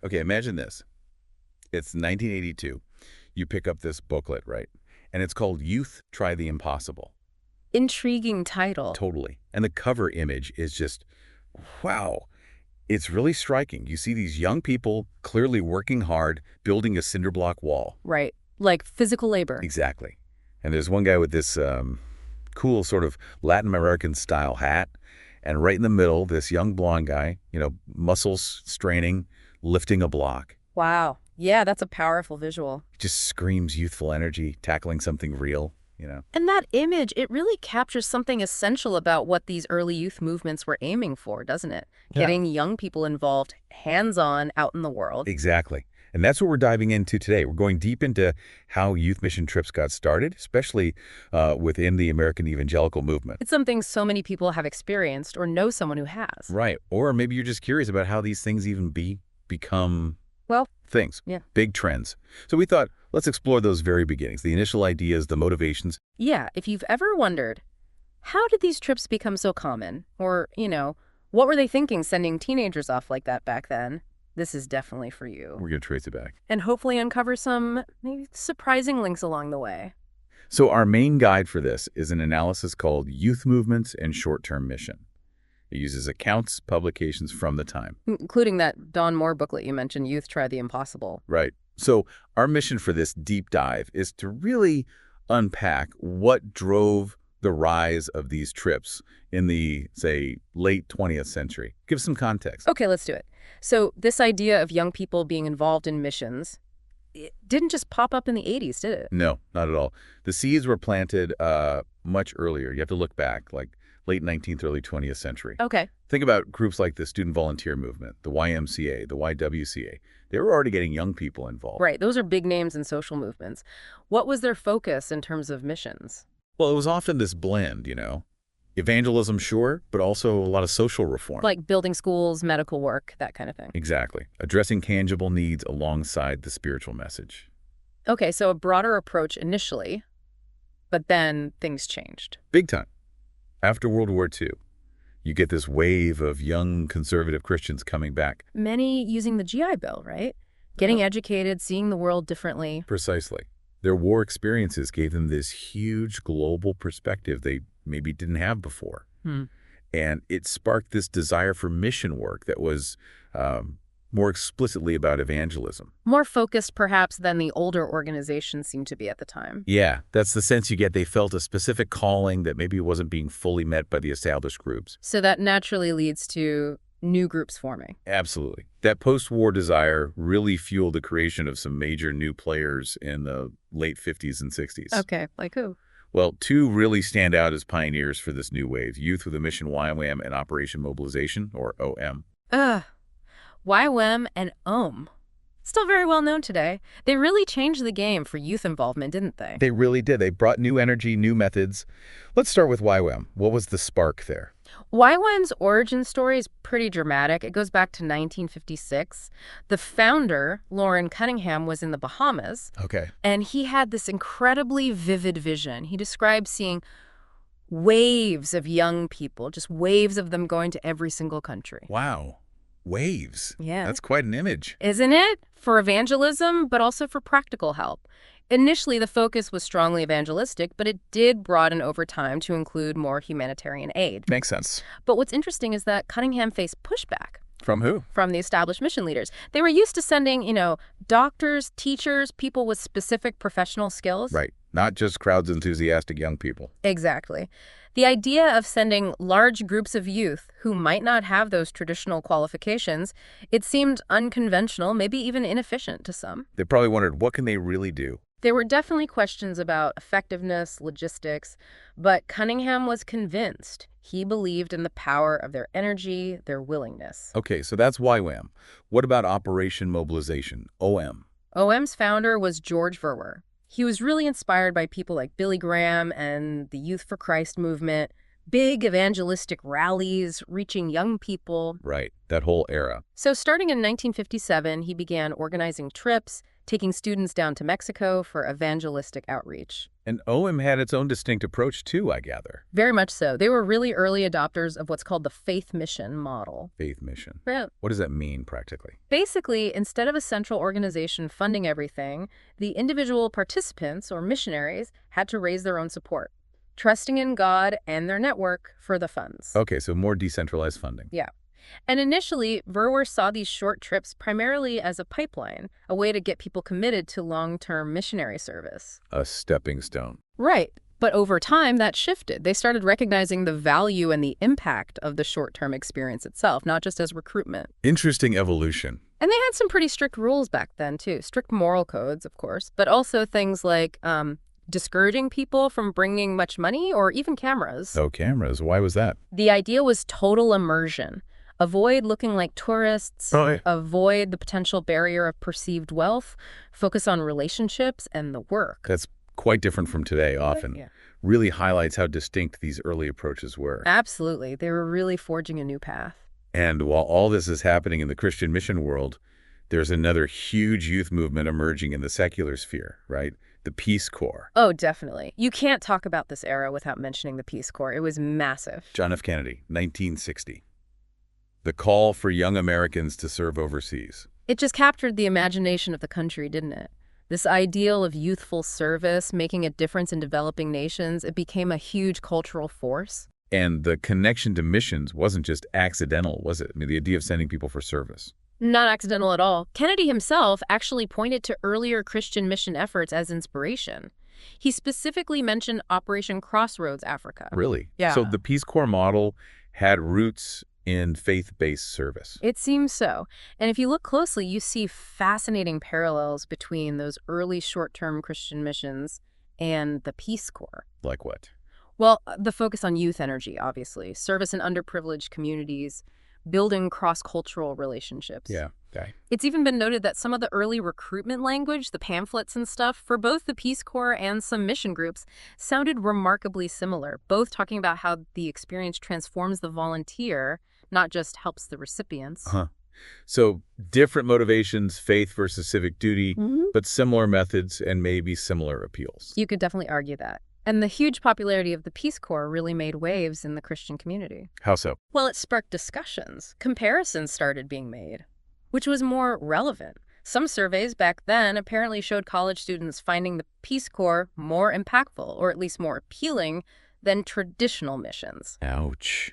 Okay, imagine this. It's 1982. You pick up this booklet, right? And it's called Youth, Try the Impossible. Intriguing title. Totally. And the cover image is just, wow. It's really striking. You see these young people clearly working hard, building a cinder block wall. Right. Like physical labor. Exactly. And there's one guy with this cool sort of Latin American style hat. And right in the middle, this young blonde guy, muscles straining, lifting a block. Wow. Yeah, that's a powerful visual. Just screams youthful energy, tackling something real. And that image, it really captures something essential about what these early youth movements were aiming for, doesn't it? Yeah. Getting young people involved, hands-on, out in the world. Exactly. And that's what we're diving into today. We're going deep into how youth mission trips got started, especially within the American evangelical movement. It's something so many people have experienced or know someone who has. Right. Or maybe you're just curious about how these things even become Well, things, yeah. Big trends. So we thought, let's explore those very beginnings, the initial ideas, the motivations. Yeah, if you've ever wondered, how did these trips become so common? Or, what were they thinking sending teenagers off like that back then? This is definitely for you. We're going to trace it back. And hopefully uncover some maybe surprising links along the way. So our main guide for this is an analysis called Youth Movements and Short-Term Mission. It uses accounts, publications from the time. Including that Don Moore booklet you mentioned, Youth Try the Impossible. Right. So our mission for this deep dive is to really unpack what drove the rise of these trips in the, say, late 20th century. Give some context. Okay, let's do it. So this idea of young people being involved in missions, it didn't just pop up in the 80s, did it? No, not at all. The seeds were planted much earlier. You have to look back, like late 19th, early 20th century. Okay. Think about groups like the Student Volunteer Movement, the YMCA, the YWCA. They were already getting young people involved. Right. Those are big names in social movements. What was their focus in terms of missions? Well, it was often this blend, Evangelism, sure, but also a lot of social reform. Like building schools, medical work, that kind of thing. Exactly. Addressing tangible needs alongside the spiritual message. Okay, so a broader approach initially, but then things changed. Big time. After World War II, you get this wave of young conservative Christians coming back. Many using the GI Bill, right? Getting educated, seeing the world differently. Precisely. Their war experiences gave them this huge global perspective they maybe didn't have before. And it sparked this desire for mission work that was more explicitly about evangelism. More focused, perhaps, than the older organizations seemed to be at the time. Yeah, that's the sense you get. They felt a specific calling that maybe wasn't being fully met by the established groups. So that naturally leads to new groups forming. Absolutely. That post-war desire really fueled the creation of some major new players in the late 50s and 60s. Okay, like who? Well, two really stand out as pioneers for this new wave, Youth with a Mission YWAM and Operation Mobilization, or OM. YWAM and OM. Still very well known today. They really changed the game for youth involvement, didn't they? They really did. They brought new energy, new methods. Let's start with YWAM. What was the spark there? YWAM's origin story is pretty dramatic. It goes back to 1956. The founder, Loren Cunningham, was in the Bahamas. Okay. And he had this incredibly vivid vision. He described seeing waves of young people, just waves of them going to every single country. Wow. Waves. Yeah. That's quite an image. Isn't it? For evangelism, but also for practical help. Initially, the focus was strongly evangelistic, but it did broaden over time to include more humanitarian aid. Makes sense. But what's interesting is that Cunningham faced pushback. From who? From the established mission leaders. They were used to sending, doctors, teachers, people with specific professional skills. Right. Not just crowds of enthusiastic young people. Exactly. The idea of sending large groups of youth who might not have those traditional qualifications, it seemed unconventional, maybe even inefficient to some. They probably wondered, what can they really do? There were definitely questions about effectiveness, logistics, but Cunningham was convinced. He believed in the power of their energy, their willingness. Okay, so that's YWAM. What about Operation Mobilization, OM? OM's founder was George Verwer. He was really inspired by people like Billy Graham and the Youth for Christ movement, big evangelistic rallies, reaching young people. Right, that whole era. So starting in 1957, he began organizing trips, taking students down to Mexico for evangelistic outreach. And OM had its own distinct approach too, I gather. Very much so. They were really early adopters of what's called the faith mission model. Faith mission. Yeah. What does that mean practically? Basically, instead of a central organization funding everything, the individual participants, or missionaries, had to raise their own support, trusting in God and their network for the funds. Okay, so more decentralized funding. Yeah. And initially, Verwer saw these short trips primarily as a pipeline, a way to get people committed to long-term missionary service. A stepping stone. Right. But over time, that shifted. They started recognizing the value and the impact of the short-term experience itself, not just as recruitment. Interesting evolution. And they had some pretty strict rules back then, too. Strict moral codes, of course, but also things like discouraging people from bringing much money or even cameras. Oh, cameras. Why was that? The idea was total immersion. Avoid looking like tourists, avoid the potential barrier of perceived wealth, focus on relationships and the work. That's quite different from today often. Yeah. Really highlights how distinct these early approaches were. Absolutely. They were really forging a new path. And while all this is happening in the Christian mission world, there's another huge youth movement emerging in the secular sphere, right? The Peace Corps. Oh, definitely. You can't talk about this era without mentioning the Peace Corps. It was massive. John F. Kennedy, 1960. The call for young Americans to serve overseas. It just captured the imagination of the country, didn't it? This ideal of youthful service, making a difference in developing nations, it became a huge cultural force. And the connection to missions wasn't just accidental, was it? I mean, the idea of sending people for service. Not accidental at all. Kennedy himself actually pointed to earlier Christian mission efforts as inspiration. He specifically mentioned Operation Crossroads Africa. Really? Yeah. So the Peace Corps model had roots in faith-based service. It seems so. And if you look closely, you see fascinating parallels between those early short-term Christian missions and the Peace Corps. Like what? Well, the focus on youth energy, obviously, service in underprivileged communities, building cross-cultural relationships. Yeah, okay. It's even been noted that some of the early recruitment language, the pamphlets and stuff, for both the Peace Corps and some mission groups, sounded remarkably similar, both talking about how the experience transforms the volunteer, not just helps the recipients. So different motivations, faith versus civic duty, but similar methods and maybe similar appeals. You could definitely argue that. And the huge popularity of the Peace Corps really made waves in the Christian community. How so? Well, it sparked discussions. Comparisons started being made, which was more relevant. Some surveys back then apparently showed college students finding the Peace Corps more impactful, or at least more appealing, than traditional missions. Ouch.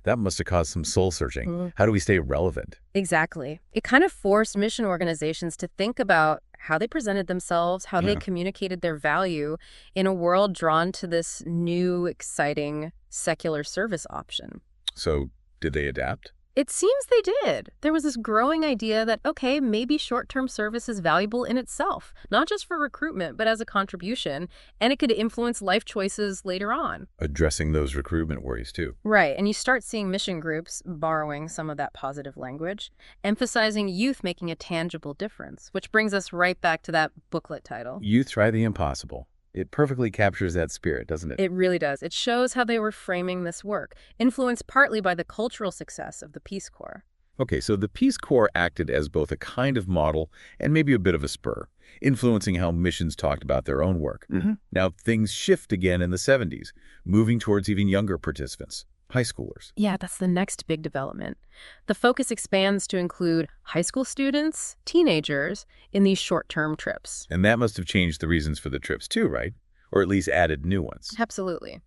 That must have caused some soul-searching. How do we stay relevant? Exactly. It kind of forced mission organizations to think about how they presented themselves, how they communicated their value in a world drawn to this new, exciting secular service option. So did they adapt? It seems they did. There was this growing idea that, okay, maybe short-term service is valuable in itself, not just for recruitment, but as a contribution, and it could influence life choices later on. Addressing those recruitment worries, too. Right, and you start seeing mission groups borrowing some of that positive language, emphasizing youth making a tangible difference, which brings us right back to that booklet title. Youth Try the Impossible. It perfectly captures that spirit, doesn't it? It really does. It shows how they were framing this work, influenced partly by the cultural success of the Peace Corps. Okay, so the Peace Corps acted as both a kind of model and maybe a bit of a spur, influencing how missions talked about their own work. Now, things shift again in the 70s, moving towards even younger participants, high schoolers. Yeah, that's the next big development. The focus expands to include high school students, teenagers, in these short-term trips. And that must have changed the reasons for the trips too, right? Or at least added new ones. Absolutely.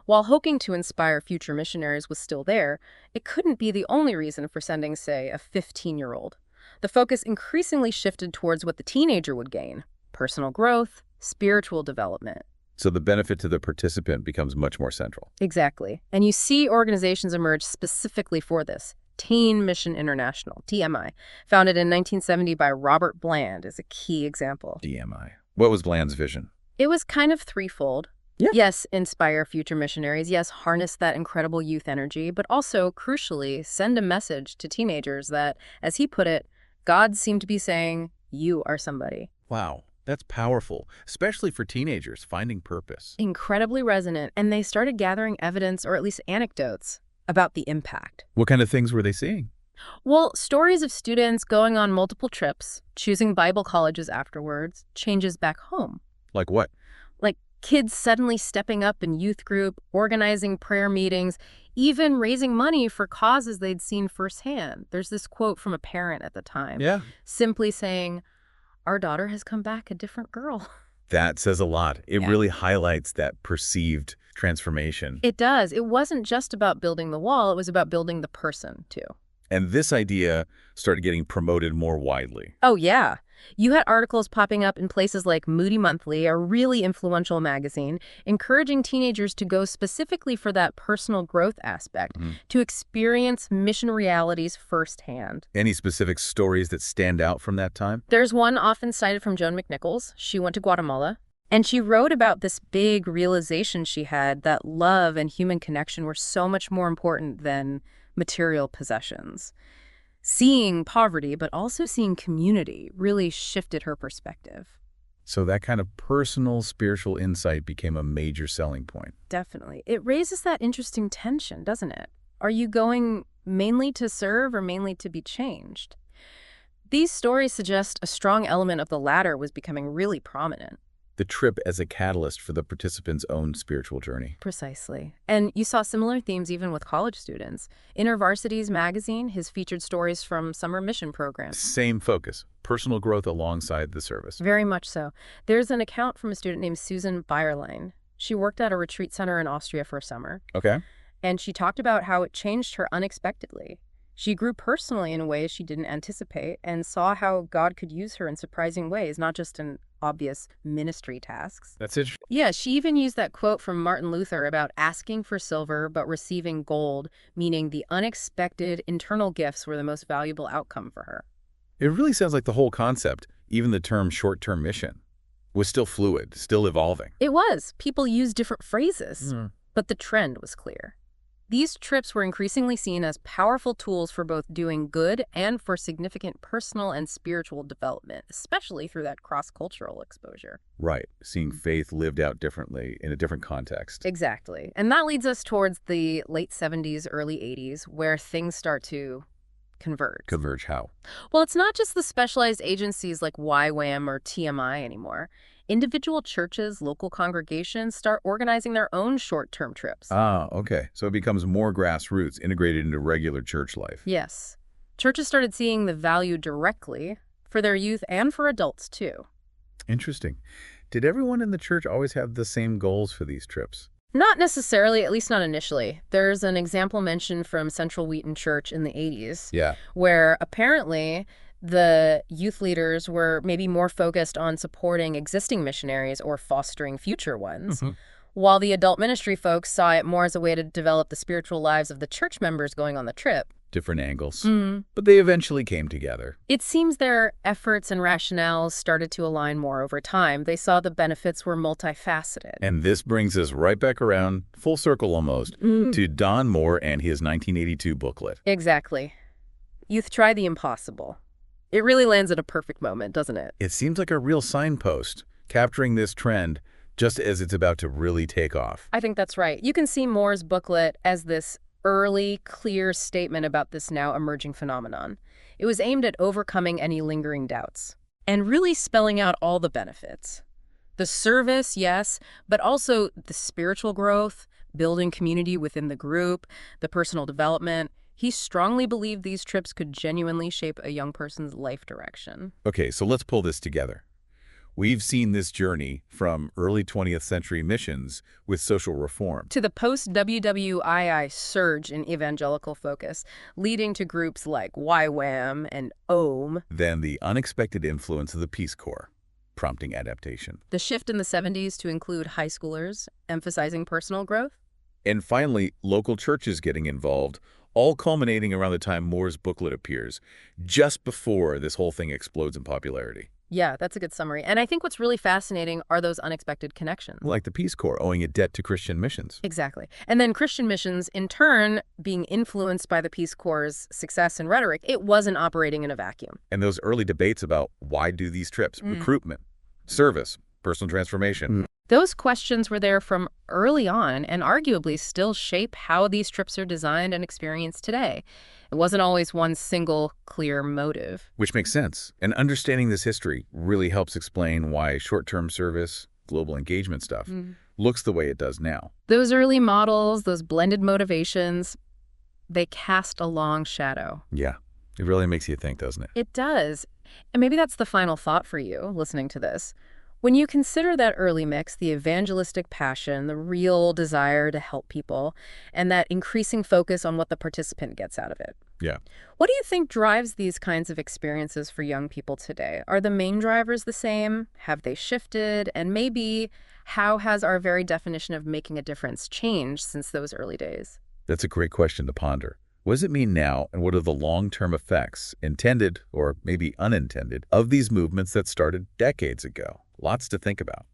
While hoping to inspire future missionaries was still there, it couldn't be the only reason for sending, say, a 15-year-old. The focus increasingly shifted towards what the teenager would gain: personal growth, spiritual development. So the benefit to the participant becomes much more central. Exactly. And you see organizations emerge specifically for this. Teen Mission International, TMI, founded in 1970 by Robert Bland, is a key example. DMI. What was Bland's vision? It was kind of threefold. Yeah. Yes, inspire future missionaries. Yes, harness that incredible youth energy, but also, crucially, send a message to teenagers that, as he put it, God seemed to be saying, you are somebody. Wow. That's powerful, especially for teenagers finding purpose. Incredibly resonant, and they started gathering evidence, or at least anecdotes, about the impact. What kind of things were they seeing? Well, stories of students going on multiple trips, choosing Bible colleges afterwards, changes back home. Like what? Like kids suddenly stepping up in youth group, organizing prayer meetings, even raising money for causes they'd seen firsthand. There's this quote from a parent at the time, Yeah. simply saying, "Our daughter has come back a different girl." That says a lot. It Yeah. really highlights that perceived transformation. It does. It wasn't just about building the wall, it was about building the person, too. And this idea started getting promoted more widely. Oh, yeah. You had articles popping up in places like Moody Monthly, a really influential magazine, encouraging teenagers to go specifically for that personal growth aspect, to experience mission realities firsthand. Any specific stories that stand out from that time? There's one often cited from Joan McNichols. She went to Guatemala, and she wrote about this big realization she had that love and human connection were so much more important than material possessions. Seeing poverty, but also seeing community, really shifted her perspective. So that kind of personal spiritual insight became a major selling point. Definitely. It raises that interesting tension, doesn't it? Are you going mainly to serve or mainly to be changed? These stories suggest a strong element of the latter was becoming really prominent. The trip as a catalyst for the participants' own spiritual journey. Precisely. And you saw similar themes even with college students. InterVarsity's magazine has featured stories from summer mission programs. Same focus, personal growth alongside the service. Very much so. There's an account from a student named Susan Bayerlein. She worked at a retreat center in Austria for a summer. Okay. And she talked about how it changed her unexpectedly. She grew personally in ways she didn't anticipate and saw how God could use her in surprising ways, not just in obvious ministry tasks. That's it. Yeah, she even used that quote from Martin Luther about asking for silver but receiving gold, meaning the unexpected internal gifts were the most valuable outcome for her. It really sounds like the whole concept, even the term short-term mission, was still fluid, still evolving. It was. People used different phrases, but the trend was clear. These trips were increasingly seen as powerful tools for both doing good and for significant personal and spiritual development, especially through that cross-cultural exposure. Right. Seeing faith lived out differently in a different context. Exactly. And that leads us towards the late 70s, early 80s, where things start to converge. Converge how? Well, it's not just the specialized agencies like YWAM or TMI anymore. Individual churches, local congregations start organizing their own short-term trips. Ah, okay. So it becomes more grassroots, integrated into regular church life. Yes. Churches started seeing the value directly for their youth and for adults, too. Interesting. Did everyone in the church always have the same goals for these trips? Not necessarily, at least not initially. There's an example mentioned from Central Wheaton Church in the 80s. Yeah. Where apparently the youth leaders were maybe more focused on supporting existing missionaries or fostering future ones, while the adult ministry folks saw it more as a way to develop the spiritual lives of the church members going on the trip. Different angles. But they eventually came together. It seems their efforts and rationales started to align more over time. They saw the benefits were multifaceted. And this brings us right back around, full circle almost, to Don Moore and his 1982 booklet. Exactly. Youth try the impossible. It really lands at a perfect moment, doesn't it? It seems like a real signpost, capturing this trend just as it's about to really take off. I think that's right. You can see Moore's booklet as this early, clear statement about this now emerging phenomenon. It was aimed at overcoming any lingering doubts and really spelling out all the benefits. The service, yes, but also the spiritual growth, building community within the group, the personal development. He strongly believed these trips could genuinely shape a young person's life direction. Okay, so let's pull this together. We've seen this journey from early 20th century missions with social reform to the post-WWII surge in evangelical focus, leading to groups like YWAM and OM. Then the unexpected influence of the Peace Corps, prompting adaptation. The shift in the 70s to include high schoolers, emphasizing personal growth. And finally, local churches getting involved, all culminating around the time Moore's booklet appears, just before this whole thing explodes in popularity. Yeah, that's a good summary. And I think what's really fascinating are those unexpected connections. Like the Peace Corps owing a debt to Christian missions. Exactly. And then Christian missions, in turn, being influenced by the Peace Corps' success and rhetoric, it wasn't operating in a vacuum. And those early debates about why do these trips, recruitment, service, personal transformation, Those questions were there from early on and arguably still shape how these trips are designed and experienced today. It wasn't always one single clear motive. Which makes sense. And understanding this history really helps explain why short-term service, global engagement stuff, looks the way it does now. Those early models, those blended motivations, they cast a long shadow. Yeah, it really makes you think, doesn't it? It does. And maybe that's the final thought for you listening to this. When you consider that early mix, the evangelistic passion, the real desire to help people, and that increasing focus on what the participant gets out of it, Yeah. what do you think drives these kinds of experiences for young people today? Are the main drivers the same? Have they shifted? And maybe how has our very definition of making a difference changed since those early days? That's a great question to ponder. What does it mean now, and what are the long-term effects, intended or maybe unintended, of these movements that started decades ago? Lots to think about.